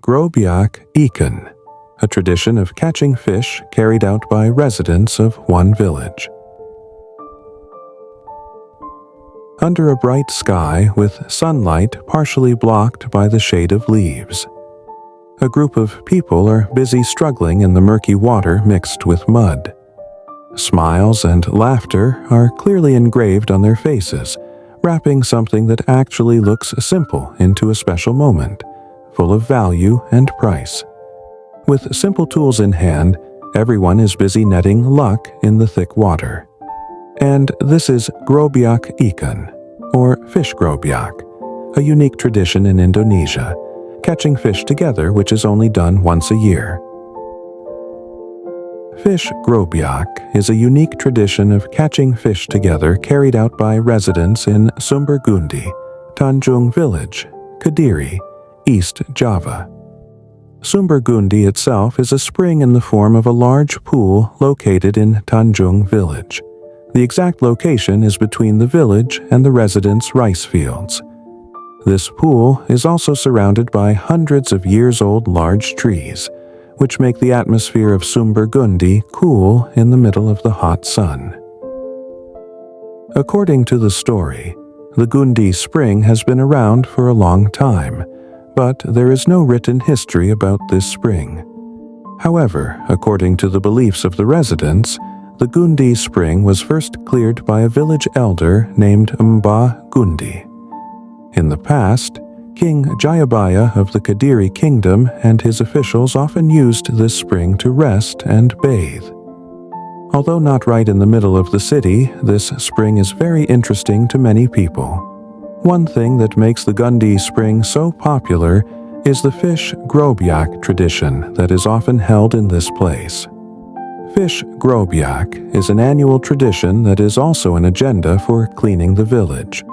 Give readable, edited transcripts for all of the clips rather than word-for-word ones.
Grobyak ikan, a tradition of catching fish carried out by residents of one village. Under a bright sky with sunlight partially blocked by the shade of leaves, a group of people are busy struggling in the murky water mixed with mud. Smiles and laughter are clearly engraved on their faces, wrapping something that actually looks simple into a special moment, full of value and price. With simple tools in hand, everyone is busy netting luck in the thick water. And this is Grobyak ikan, or fish grobyak, a unique tradition in Indonesia, catching fish together which is only done once a year. Fish grobyak is a unique tradition of catching fish together carried out by residents in Sumber Gundi, Tanjung Village, Kediri, East Java. Sumber Gundi itself is a spring in the form of a large pool located in Tanjung Village. The exact location is between the village and the residents' rice fields. This pool is also surrounded by hundreds of years-old large trees, which make the atmosphere of Sumber Gundi cool in the middle of the hot sun. According to the story, the Gundi spring has been around for a long time, but there is no written history about this spring. However, according to the beliefs of the residents, the Gundi spring was first cleared by a village elder named Mbah Gundi. In the past, King Jayabaya of the Kediri kingdom and his officials often used this spring to rest and bathe. Although not right in the middle of the city, this spring is very interesting to many people. One thing that makes the Gundi spring so popular is the fish grobyak tradition that is often held in this place. Fish grobyak is an annual tradition that is also an agenda for cleaning the village.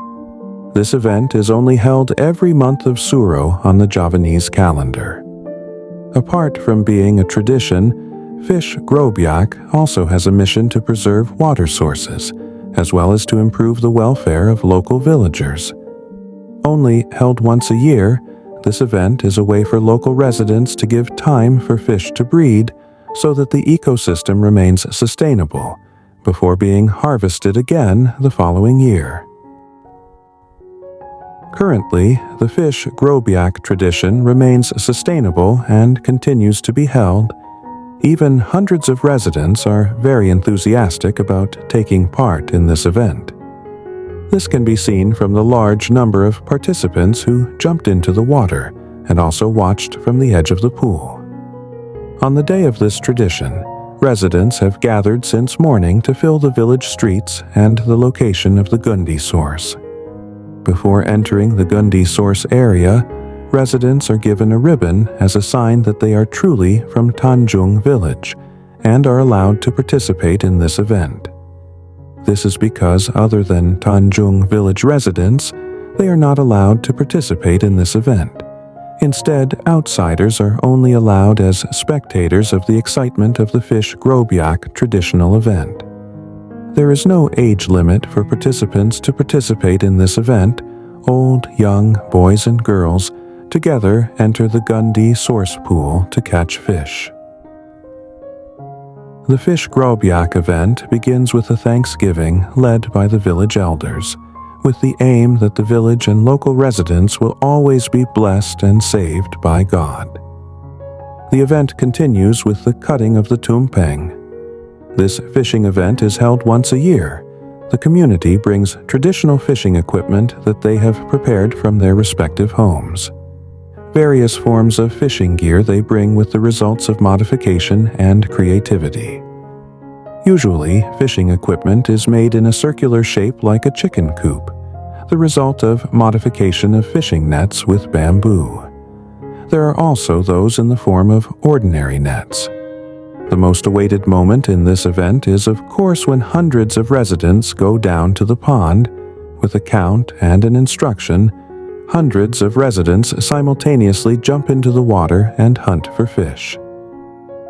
This event is only held every month of Suro on the Javanese calendar. Apart from being a tradition, Fish Grobyak also has a mission to preserve water sources, as well as to improve the welfare of local villagers. Only held once a year, this event is a way for local residents to give time for fish to breed so that the ecosystem remains sustainable before being harvested again the following year. Currently, the fish grobyak tradition remains sustainable and continues to be held. Even hundreds of residents are very enthusiastic about taking part in this event. This can be seen from the large number of participants who jumped into the water and also watched from the edge of the pool. On the day of this tradition, residents have gathered since morning to fill the village streets and the location of the Gundi source. Before entering the Gundi source area, residents are given a ribbon as a sign that they are truly from Tanjung Village and are allowed to participate in this event. This is because other than Tanjung Village residents, they are not allowed to participate in this event. Instead, outsiders are only allowed as spectators of the excitement of the fish grobyak traditional event. There is no age limit for participants to participate in this event. Old, young, boys and girls together enter the Gundi source pool to catch fish. The Fish Grobyak event begins with a thanksgiving led by the village elders, with the aim that the village and local residents will always be blessed and saved by God. The event continues with the cutting of the tumpeng. This fishing event is held once a year. The community brings traditional fishing equipment that they have prepared from their respective homes. Various forms of fishing gear they bring with the results of modification and creativity. Usually, fishing equipment is made in a circular shape like a chicken coop, the result of modification of fishing nets with bamboo. There are also those in the form of ordinary nets. The most awaited moment in this event is, of course, when hundreds of residents go down to the pond. With a count and an instruction, hundreds of residents simultaneously jump into the water and hunt for fish.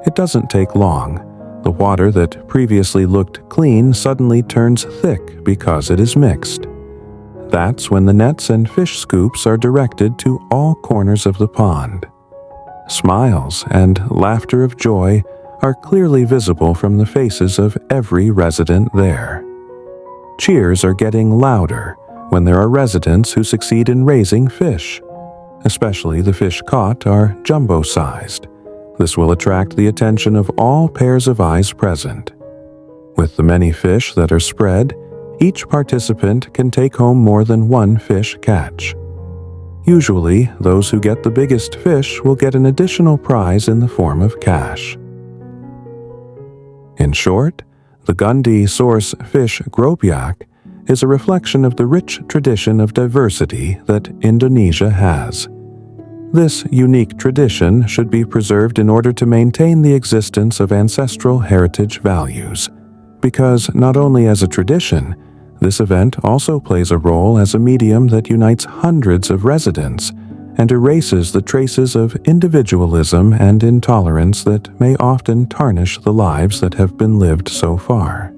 It doesn't take long. The water that previously looked clean suddenly turns thick because it is mixed. That's when the nets and fish scoops are directed to all corners of the pond. Smiles and laughter of joy are clearly visible from the faces of every resident there. Cheers are getting louder when there are residents who succeed in raising fish. Especially the fish caught are jumbo-sized. This will attract the attention of all pairs of eyes present. With the many fish that are spread, each participant can take home more than one fish catch. Usually, those who get the biggest fish will get an additional prize in the form of cash. In short, the Gundi source fish Grobyak is a reflection of the rich tradition of diversity that Indonesia has. This unique tradition should be preserved in order to maintain the existence of ancestral heritage values, because not only as a tradition, this event also plays a role as a medium that unites hundreds of residents and erases the traces of individualism and intolerance that may often tarnish the lives that have been lived so far.